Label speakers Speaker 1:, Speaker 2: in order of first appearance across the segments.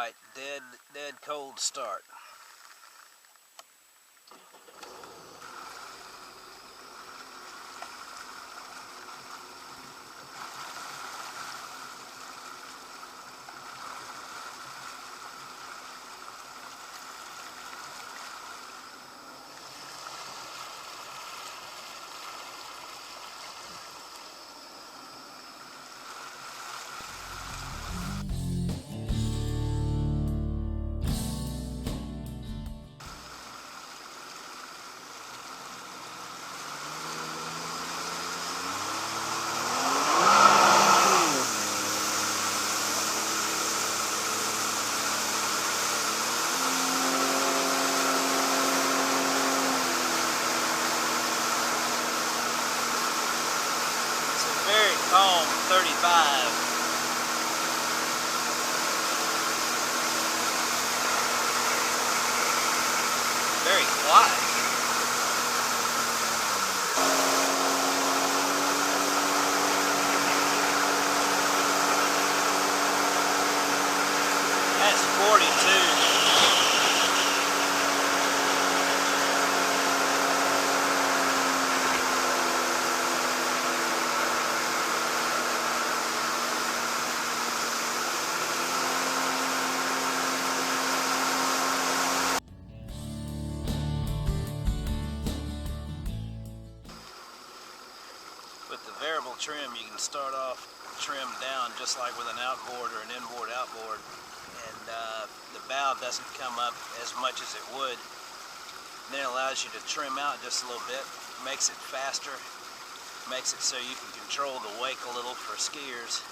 Speaker 1: Alright, dead cold start. Very calm 35. Very quiet. That's 42. With the variable trim, you can start off trim down just like with an outboard or an inboard outboard, and the bow doesn't come up as much as it would. And then it allows you to trim out just a little bit, makes it faster, makes it so you can control the wake a little for skiers.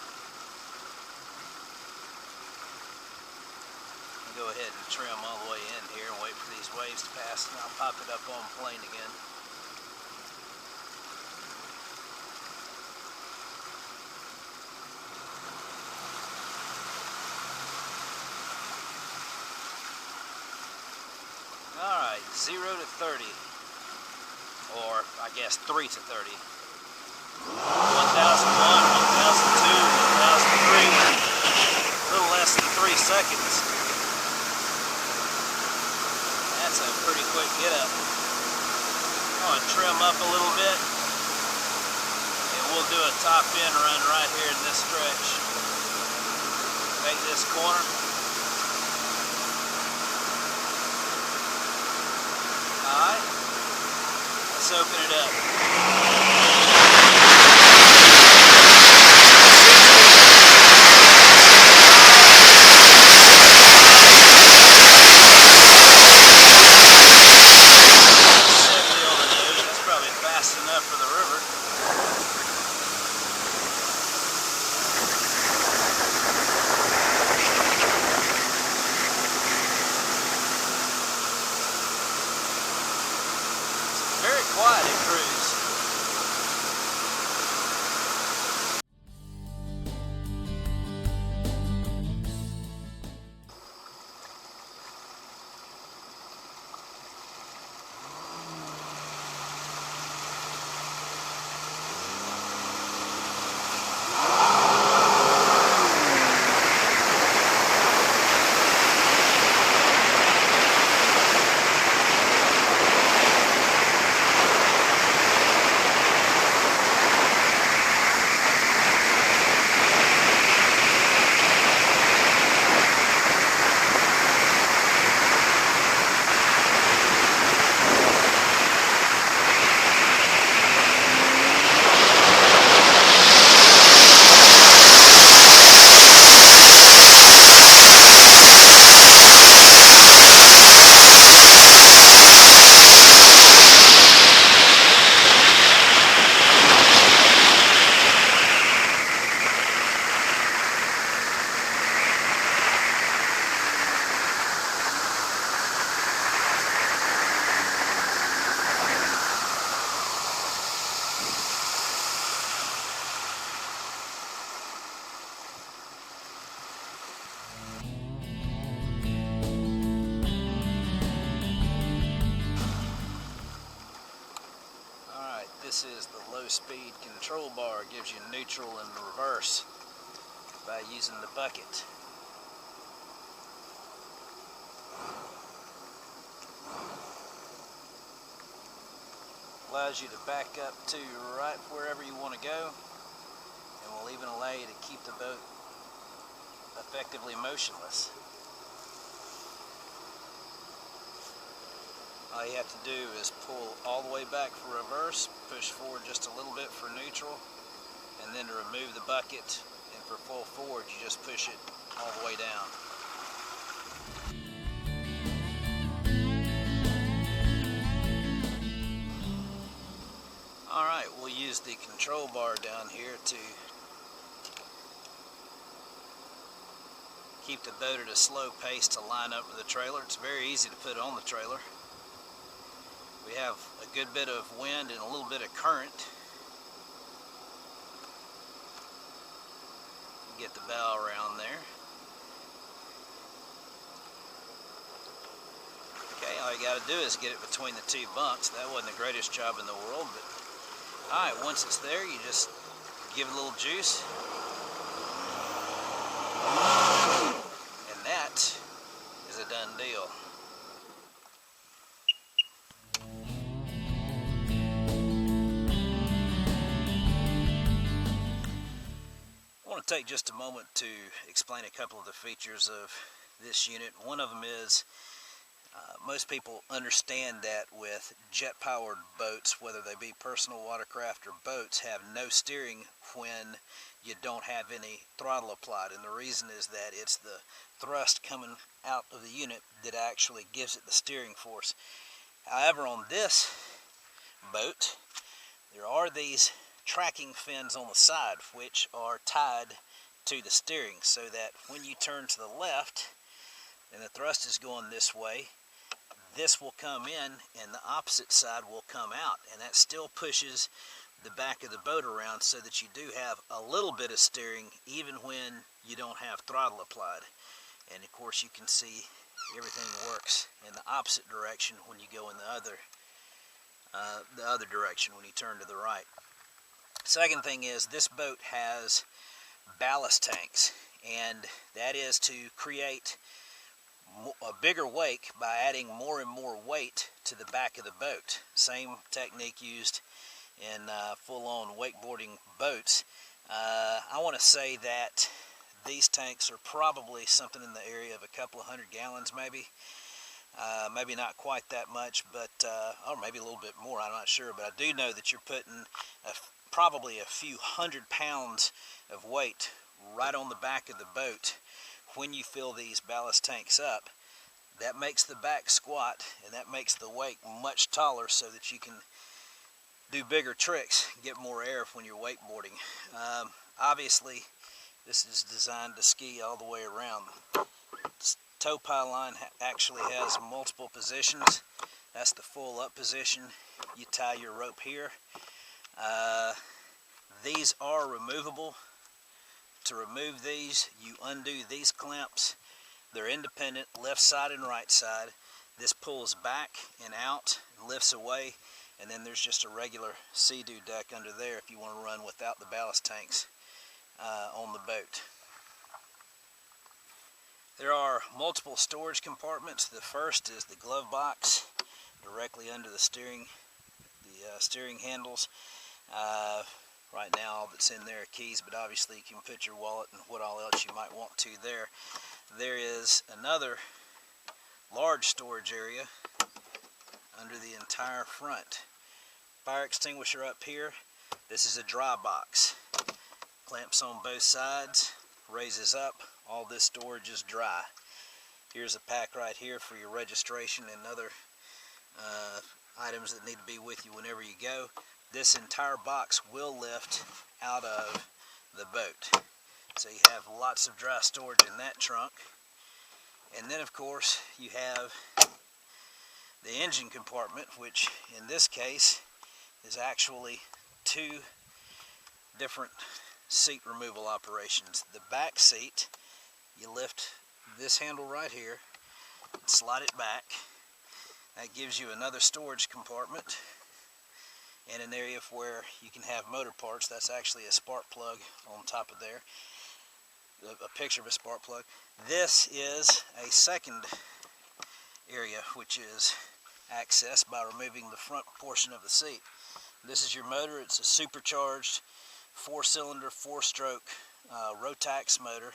Speaker 1: Go ahead and trim all the way in here and wait for these waves to pass, and I'll pop it up on plane again. Alright, 0 to 30, or I guess 3 to 30. 1001, 1002, 1003, a little less than 3 seconds. That's a pretty quick get up. I'm going to trim up a little bit, and we'll do a top end run right here in this stretch. Make this corner. Alright, let's open it up. That's probably fast enough for the river. Very quiet at cruise. This is the low speed control bar. It gives you neutral and reverse by using the bucket. Allows you to back up to right wherever you want to go, and will even allow you to keep the boat effectively motionless. All you have to do is pull all the way back for reverse, push forward just a little bit for neutral, and then to remove the bucket, and for full forward you just push it all the way down. Alright, we'll use the control bar down here to keep the boat at a slow pace to line up with the trailer. It's very easy to put on the trailer. We have a good bit of wind and a little bit of current. Get the bow around there. Okay, all you got to do is get it between the two bunks. That wasn't the greatest job in the world, but alright, once it's there, you just give it a little juice. And that is a done deal. I want to take just a moment to explain a couple of the features of this unit. One of them is most people understand that with jet-powered boats, whether they be personal watercraft or boats, have no steering when you don't have any throttle applied. And the reason is that it's the thrust coming out of the unit that actually gives it the steering force. However, on this boat, there are these tracking fins on the side which are tied to the steering, so that when you turn to the left and the thrust is going this way, this will come in and the opposite side will come out, and that still pushes the back of the boat around so that you do have a little bit of steering even when you don't have throttle applied. And of course you can see everything works in the opposite direction when you go in the other direction when you turn to the right. Second thing is, this boat has ballast tanks, and that is to create a bigger wake by adding more and more weight to the back of the boat. Same technique used in full-on wakeboarding boats. I want to say that these tanks are probably something in the area of a couple of 100 gallons maybe. Maybe not quite that much, but or maybe a little bit more, I'm not sure. But I do know that you're putting probably a few 100 pounds of weight right on the back of the boat when you fill these ballast tanks up. That makes the back squat, and that makes the wake much taller so that you can do bigger tricks, get more air when you're wakeboarding. Obviously, this is designed to ski all the way around. This tow pile line actually has multiple positions. That's the full up position. You tie your rope here. These are removable. To remove these, you undo these clamps. They're independent, left side and right side. This pulls back and out and lifts away, and then there's just a regular Sea-Doo deck under there if you want to run without the ballast tanks on the boat. There are multiple storage compartments. The first is the glove box directly under the steering handles. Right now all that's in there are keys, but obviously you can put your wallet and what all else you might want to there. There is another large storage area under the entire front. Fire extinguisher up here. This is a dry box. Clamps on both sides, raises up. All this storage is dry. Here's a pack right here for your registration and other items that need to be with you whenever you go. This entire box will lift out of the boat. So you have lots of dry storage in that trunk. And then of course you have the engine compartment, which in this case is actually two different seat removal operations. The back seat, you lift this handle right here and slide it back. That gives you another storage compartment and an area where you can have motor parts. That's actually a spark plug on top of there, a picture of a spark plug. This is a second area which is accessed by removing the front portion of the seat. This is your motor. It's a supercharged 4-cylinder, 4-stroke Rotax motor.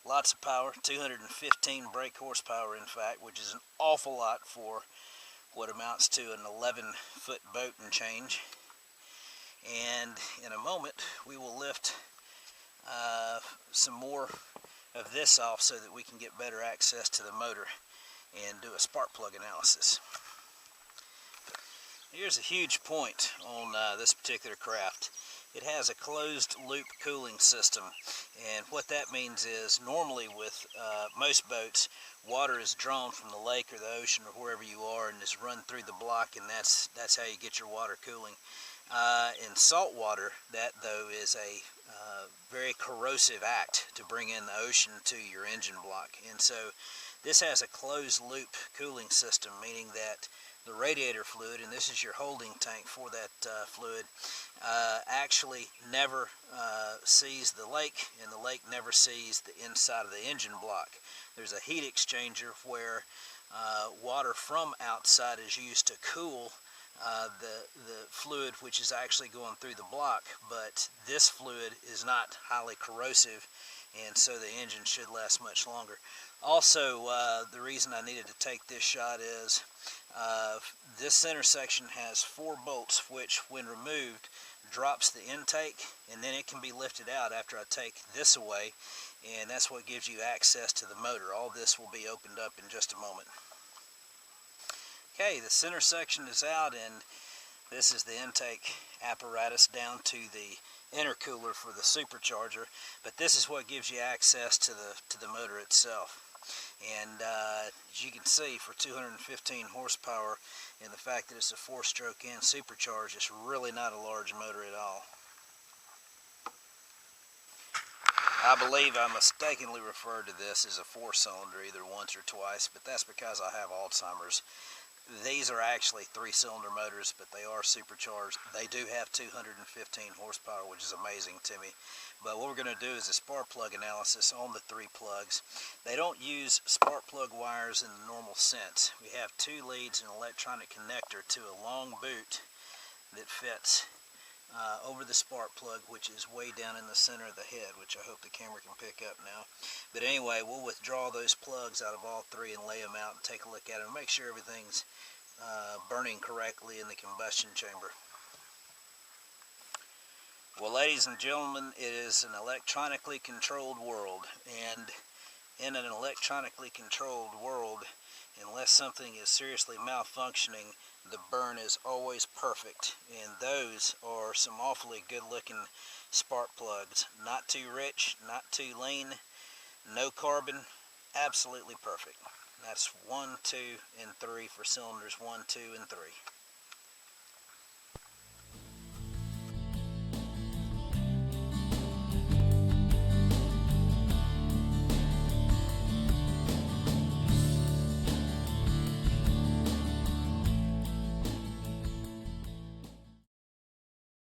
Speaker 1: Lots of power, 215 brake horsepower in fact, which is an awful lot for what amounts to an 11-foot boat and change. And in a moment we will lift some more of this off so that we can get better access to the motor and do a spark plug analysis. Here's a huge point on this particular craft. It has a closed loop cooling system, and what that means is normally with most boats, water is drawn from the lake or the ocean or wherever you are and is run through the block, and that's how you get your water cooling. In salt water, that though is a very corrosive act to bring in the ocean to your engine block, and so this has a closed loop cooling system, meaning that the radiator fluid, and this is your holding tank for that fluid, actually never sees the lake, and the lake never sees the inside of the engine block. There's a heat exchanger where water from outside is used to cool the fluid which is actually going through the block, but this fluid is not highly corrosive, and so the engine should last much longer. Also, the reason I needed to take this shot is this center section has 4 bolts which, when removed, drops the intake, and then it can be lifted out after I take this away, and that's what gives you access to the motor. All this will be opened up in just a moment. Okay, the center section is out, and this is the intake apparatus down to the intercooler for the supercharger, but this is what gives you access to the motor itself. And as you can see, for 215 horsepower and the fact that it's a 4-stroke and supercharged, it's really not a large motor at all. I believe I mistakenly referred to this as a 4-cylinder either once or twice, but that's because I have Alzheimer's. These are actually 3-cylinder motors, but they are supercharged. They do have 215 horsepower, which is amazing to me. But what we're going to do is a spark plug analysis on the 3 plugs. They don't use spark plug wires in the normal sense. We have 2 leads and an electronic connector to a long boot that fits over the spark plug, which is way down in the center of the head, which I hope the camera can pick up now. But anyway, we'll withdraw those plugs out of all 3 and lay them out and take a look at it and make sure everything's burning correctly in the combustion chamber. Well, ladies and gentlemen, it is an electronically controlled world, and in an electronically controlled world, unless something is seriously malfunctioning, the burn is always perfect, and those are some awfully good looking spark plugs. Not too rich, not too lean, no carbon, absolutely perfect. That's 1, 2, and 3 for cylinders 1, 2, and 3.